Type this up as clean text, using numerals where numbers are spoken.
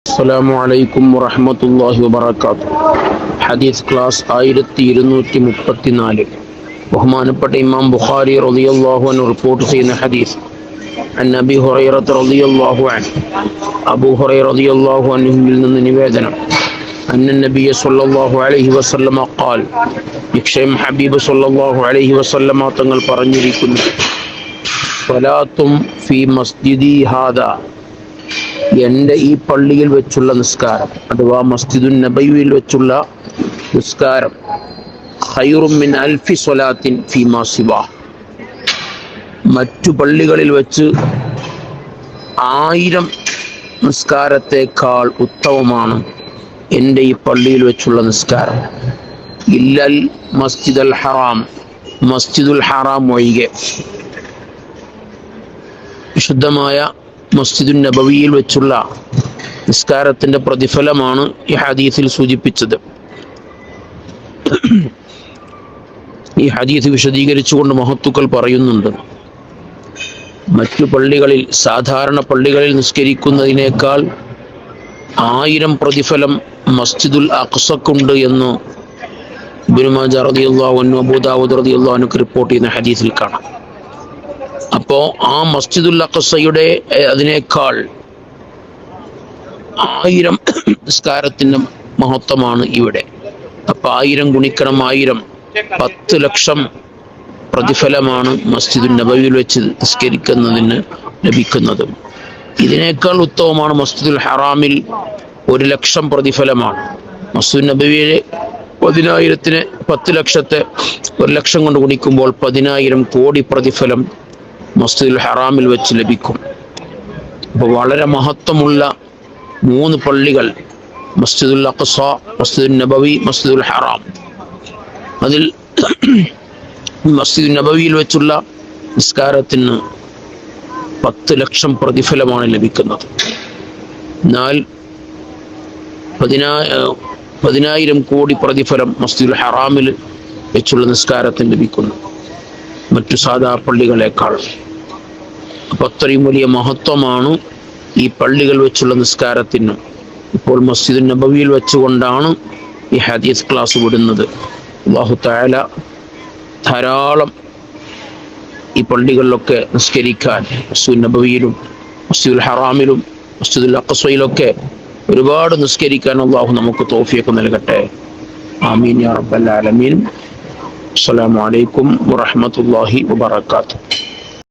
അസ്സലാമു അലൈക്കും വറഹ്മത്തുള്ളാഹി വബറകാതുഹു. ഹദീസ് ക്ലാസ് 1234. ബഹുമാനപ്പെട്ട ഇമാം ബുഖാരി റളിയല്ലാഹു അൻഹു റിപ്പോർട്ട് ചെയ്യുന്ന ഹദീസ് അൻ അബീ ഹുറൈറ റളിയല്ലാഹു അൻഹു, അബൂ ഹുറൈറ റളിയല്ലാഹു അൻഹുവിൽ നിന്ന് നിവേദനം, അന്ന നബിയ സ്വല്ലല്ലാഹു അലൈഹി വസല്ലമ ഖാൽ, നിശ്ചയം ഹബീബ് സ്വല്ലല്ലാഹു അലൈഹി വസല്ലമ തങ്ങൾ പറഞ്ഞിരിക്കുന്നു, സ്വലാത്തും ഫീ മസ്ജിദി ഹാദാ, എൻ്റെ ഈ പള്ളിയിൽ വെച്ചുള്ള നിസ്കാരം അഥവാ മസ്ജിദുൻ നബവിയിൽ വെച്ചുള്ള നിസ്കാരം, ഖൈറും മിൻ അൽഫി സ്വലാത്തിൻ ഫീമാ സിവാ, മറ്റു പള്ളികളിൽ വെച്ച് 1000 നിസ്കാരത്തേക്കാൾ ഉത്തമമാണ് എൻ്റെ ഈ പള്ളിയിൽ വെച്ചുള്ള നിസ്കാരം. ഇല്ലൽ മസ്ജിദുൽ ഹറാം, മസ്ജിദുൽ ഹറാം ഒഴികെ. വിശുദ്ധമായ മസ്ജിദുൻ നബവിയിൽ വെച്ചുള്ള നിസ്കാരത്തിൻ്റെ പ്രതിഫലമാണ് ഈ ഹദീസിൽ സൂചിപ്പിച്ചത്. ഈ ഹദീസ് വിശദീകരിച്ചുകൊണ്ട് മഹത്തുക്കൾ പറയുന്നുണ്ട്, മറ്റു പള്ളികളിൽ, സാധാരണ പള്ളികളിൽ നിസ്കരിക്കുന്നതിനേക്കാൾ 1000 പ്രതിഫലം മസ്ജിദുൽ അഖ്സക്കുണ്ട് എന്ന് ഇബ്നു മാജ റളിയല്ലാഹു അൻഹു, അബൂ ദാവൂദ് റളിയല്ലാഹു അൻഹു റിപ്പോർട്ട് ചെയ്യുന്ന ഹദീസിൽ കാണാം. അപ്പോൾ ആ മസ്ജിദുൽ അഖ്സയുടെ അതിനേക്കാൾ 1000 നിസ്കാരത്തിൻ്റെ മഹത്വമാണ് ഇവിടെ. അപ്പോൾ 1000 ഗുണിക്കണം 1000, 10 ലക്ഷം പ്രതിഫലമാണ് മസ്ജിദുൻ നബവിയിൽ വെച്ച് നിസ്കരിക്കുന്നതിന് ലഭിക്കുന്നത്. ഇതിനേക്കാൾ ഉത്തമമാണ് മസ്ജിദുൽ ഹറാമിൽ 1,00,000 പ്രതിഫലമാണ്. മസ്ജിദുൻ നബവിയിലെ 10,000-ന് 10 ലക്ഷത്തെ 1,00,000 കൊണ്ട് ഗുണിക്കുമ്പോൾ 10,000 കോടി പ്രതിഫലം മസ്ജിദുൽ ഹറാമിൽ വെച്ച് ലഭിക്കും. അപ്പോൾ വളരെ മഹത്വമുള്ള 3 പള്ളികൾ, മസ്ജിദുൽ അഖ്സ, മസ്ജിദുൽ നബവി, മസ്ജിദുൽ ഹറാം. അതിൽ മസ്ജിദുൽ നബവിയിൽ വെച്ചുള്ള നിസ്കാരത്തിന് 10 ലക്ഷം പ്രതിഫലമാണ് ലഭിക്കുന്നത്. എന്നാൽ 10,000 കോടി പ്രതിഫലം മസ്ജിദുൽ ഹറാമിൽ വെച്ചുള്ള നിസ്കാരത്തിന് ലഭിക്കുന്നു, മറ്റു സാധാ പള്ളികളെക്കാൾ. അപ്പം അത്രയും വലിയ മഹത്വമാണ് ഈ പള്ളികൾ വെച്ചുള്ള നിസ്കാരത്തിനും. ഇപ്പോൾ മസ്ജിദുൻ നബവിയിൽ വെച്ചുകൊണ്ടാണ് ഈ ഹദീസ് ക്ലാസ് വിടുന്നത്. അല്ലാഹു തആല ധാരാളം ഈ പള്ളികളിലൊക്കെ നിസ്കരിക്കാൻ, മസ്ജിദുൻ നബവിയിലും മസ്ജിദുൽ ഹറാമിലും മസ്ജിദുൽ അഖ്സയിലൊക്കെ ഒരുപാട് നിസ്കരിക്കാൻ അല്ലാഹു നമുക്ക് തൗഫീഖ് നൽകട്ടെ. ആമീൻ യാ റബ്ബൽ ആലമീൻ. അസ്സലാമു അലൈക്കും വറഹ്മത്തുള്ളാഹി വബറകാതുഹു.